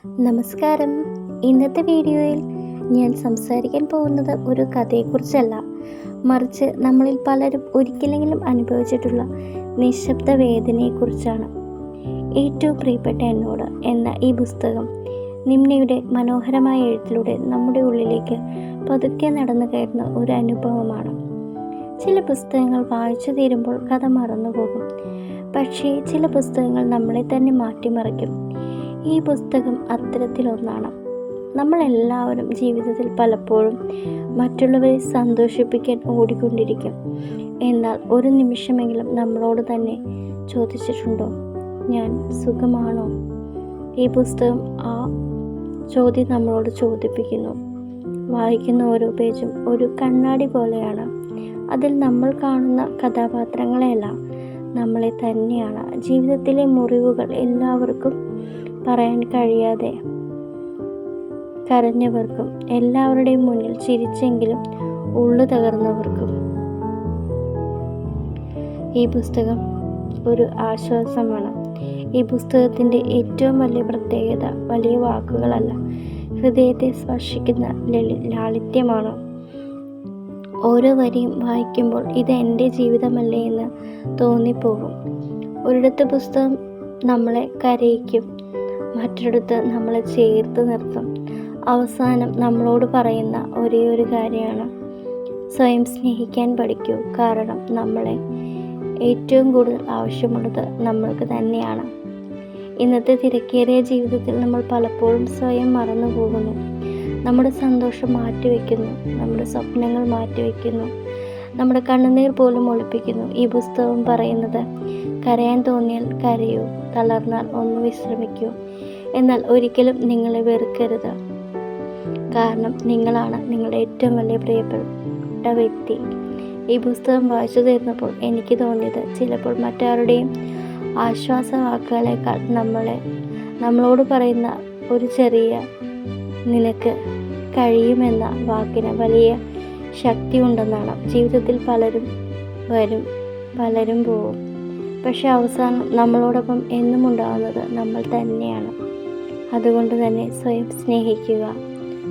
നമസ്കാരം. ഇന്നത്തെ വീഡിയോയിൽ ഞാൻ സംസാരിക്കാൻ പോകുന്നത് ഒരു കഥയെക്കുറിച്ചല്ല, മറിച്ച് നമ്മളിൽ പലരും ഒരിക്കലെങ്കിലും അനുഭവിച്ചിട്ടുള്ള നിശബ്ദ വേദനയെക്കുറിച്ചാണ്. ഏറ്റവും പ്രിയപ്പെട്ട എന്നോട് എന്ന ഈ പുസ്തകം നിമ്നയുടെ മനോഹരമായ എഴുത്തിലൂടെ നമ്മുടെ ഉള്ളിലേക്ക് പതുക്കെ നടന്നു കയറുന്ന ഒരു അനുഭവമാണ്. ചില പുസ്തകങ്ങൾ വായിച്ചു തീരുമ്പോൾ കഥ മറന്നുപോകും, പക്ഷേ ചില പുസ്തകങ്ങൾ നമ്മളെ തന്നെ മാറ്റിമറിക്കും. ഈ പുസ്തകം അത്തരത്തിലൊന്നാണ്. നമ്മളെല്ലാവരും ജീവിതത്തിൽ പലപ്പോഴും മറ്റുള്ളവരെ സന്തോഷിപ്പിക്കാൻ ഓടിക്കൊണ്ടിരിക്കും. എന്നാൽ ഒരു നിമിഷമെങ്കിലും നമ്മളോട് തന്നെ ചോദിച്ചിട്ടുണ്ടോ, ഞാൻ സുഖമാണോ? ഈ പുസ്തകം ആ ചോദ്യം നമ്മളോട് ചോദിപ്പിക്കുന്നു. വായിക്കുന്ന ഓരോ പേജും ഒരു കണ്ണാടി പോലെയാണ്. അതിൽ നമ്മൾ കാണുന്ന കഥാപാത്രങ്ങളെയല്ല, നമ്മളെ തന്നെയാണ്. ജീവിതത്തിലെ മുറിവുകൾ എല്ലാവർക്കും പറയാൻ കഴിയാതെ കരഞ്ഞവർക്കും, എല്ലാവരുടെയും മുന്നിൽ ചിരിച്ചെങ്കിലും ഉള്ളു തകർന്നവർക്കും ഈ പുസ്തകം ഒരു ആശ്വാസമാണ്. ഈ പുസ്തകത്തിൻ്റെ ഏറ്റവും വലിയ പ്രത്യേകത വലിയ വാക്കുകളല്ല, ഹൃദയത്തെ സ്പർശിക്കുന്ന ലാളിത്യമാണ്. ഓരോ വരിയും വായിക്കുമ്പോൾ ഇത് എൻ്റെ ജീവിതമല്ലേ എന്ന് തോന്നിപ്പോകും. ഒരിടത്ത് പുസ്തകം നമ്മളെ കരയിക്കും, മറ്റൊരിടത്ത് നമ്മളെ ചേർത്ത് നിർത്തും. അവസാനം നമ്മളോട് പറയുന്ന ഒരേ ഒരു കാര്യമാണ്, സ്വയം സ്നേഹിക്കാൻ പഠിക്കൂ. കാരണം നമ്മളെ ഏറ്റവും കൂടുതൽ ആവശ്യമുള്ളത് നമ്മൾക്ക് തന്നെയാണ്. ഇന്നത്തെ തിരക്കേറിയ ജീവിതത്തിൽ നമ്മൾ പലപ്പോഴും സ്വയം മറന്നു പോകുന്നു. നമ്മുടെ സന്തോഷം മാറ്റിവെക്കുന്നു, നമ്മുടെ സ്വപ്നങ്ങൾ മാറ്റിവെക്കുന്നു, നമ്മുടെ കണ്ണുനീർ പോലും ഒളിപ്പിക്കുന്നു. ഈ പുസ്തകം പറയുന്നത്, കരയാൻ തോന്നിയാൽ കരയൂ, തളർന്നാൽ ഒന്ന് വിശ്രമിക്കൂ. എന്നാൽ ഒരിക്കലും നിങ്ങളെ വെറുക്കരുത്, കാരണം നിങ്ങളാണ് നിങ്ങളുടെ ഏറ്റവും വലിയ പ്രിയപ്പെട്ട വ്യക്തി. ഈ പുസ്തകം വായിച്ചു തീർന്നപ്പോൾ എനിക്ക് തോന്നിയത്, ചിലപ്പോൾ മറ്റാരുടെയും ആശ്വാസവാക്കുകളേക്കാൾ നമ്മളോട് പറയുന്ന ഒരു ചെറിയ നിനക്ക് കഴിയുമെന്ന വാക്കിന് വലിയ ശക്തി ഉണ്ടെന്നാണ്. ജീവിതത്തിൽ പലരും വരും, പലരും പോവും, പക്ഷെ അവസാനം നമ്മളോടൊപ്പം എന്നും ഉണ്ടാകുന്നത് നമ്മൾ തന്നെയാണ്. അതുകൊണ്ട് തന്നെ സ്വയം സ്നേഹിക്കുക,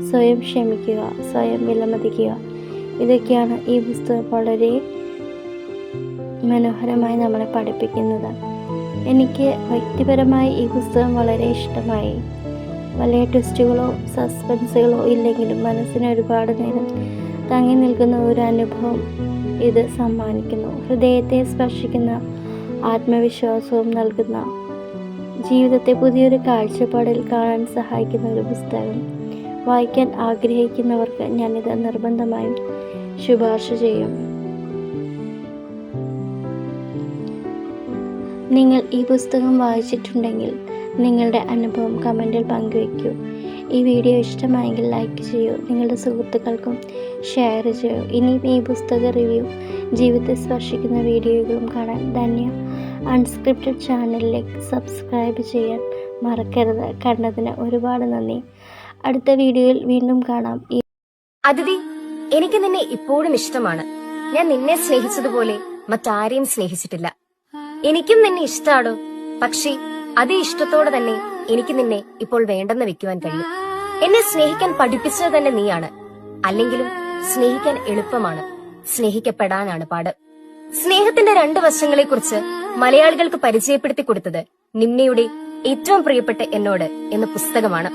സ്വയം ക്ഷമിക്കുക, സ്വയം വിലമതിക്കുക. ഇതൊക്കെയാണ് ഈ പുസ്തകം വളരെ മനോഹരമായി നമ്മളെ പഠിപ്പിക്കുന്നത്. എനിക്ക് വ്യക്തിപരമായി ഈ പുസ്തകം വളരെ ഇഷ്ടമായി. വലിയ ട്വിസ്റ്റുകളോ സസ്പെൻസുകളോ ഇല്ലെങ്കിലും മനസ്സിന് ഒരുപാട് നേരം തങ്ങി നിൽക്കുന്ന ഒരു അനുഭവം ഇത് സമ്മാനിക്കുന്നു. ഹൃദയത്തെ സ്പർശിക്കുന്ന, ആത്മവിശ്വാസവും നൽകുന്ന, ജീവിതത്തെ പുതിയൊരു കാഴ്ചപ്പാടിൽ കാണാൻ സഹായിക്കുന്ന ഒരു പുസ്തകം. വായിക്കാൻ ആഗ്രഹിക്കുന്നവർക്ക് ഞാനിത് നിർബന്ധമായും ശുപാർശ ചെയ്യും. നിങ്ങൾ ഈ പുസ്തകം വായിച്ചിട്ടുണ്ടെങ്കിൽ നിങ്ങളുടെ അനുഭവം കമൻറ്റിൽ പങ്കുവയ്ക്കൂ. ഈ വീഡിയോ ഇഷ്ടമായെങ്കിൽ ലൈക്ക് ചെയ്യൂ, നിങ്ങളുടെ സുഹൃത്തുക്കൾക്കും ഷെയർ ചെയ്യൂ. ഇനിയും ഈ പുസ്തക റിവ്യൂ, ജീവിതത്തെ സ്പർശിക്കുന്ന വീഡിയോകളും കാണാൻ ധന്യ അൺസ്ക്രിപ്റ്റഡ് ചാനലിലേക്ക് സബ്സ്ക്രൈബ് ചെയ്യാൻ മറക്കരുത്. കണ്ടതിന് ഒരുപാട് നന്ദി. അടുത്ത വീഡിയോയിൽ വീണ്ടും കാണാം. അതിഥി, എനിക്ക് നിന്നെ ഇപ്പോഴും ഇഷ്ടമാണ്. ഞാൻ നിന്നെ സ്നേഹിച്ചതുപോലെ മറ്റാരെയും സ്നേഹിച്ചിട്ടില്ല. എനിക്കും നിന്നെ ഇഷ്ടാടോ, പക്ഷേ അതേ ഇഷ്ടത്തോടെ തന്നെ എനിക്ക് നിന്നെ ഇപ്പോൾ വേണ്ടെന്ന് വെക്കുവാൻ കഴിയും. എന്നെ സ്നേഹിക്കാൻ പഠിപ്പിച്ചത് തന്നെ നീയാണ്. അല്ലെങ്കിലും സ്നേഹിക്കാൻ എളുപ്പമാണ്, സ്നേഹിക്കപ്പെടാനാണ് പാട്. സ്നേഹത്തിന്റെ 2 വശങ്ങളെക്കുറിച്ച് മലയാളികൾക്ക് പരിചയപ്പെടുത്തി കൊടുത്തത് നിമ്നയുടെ ഏറ്റവും പ്രിയപ്പെട്ട എന്നോട് എന്ന പുസ്തകമാണ്.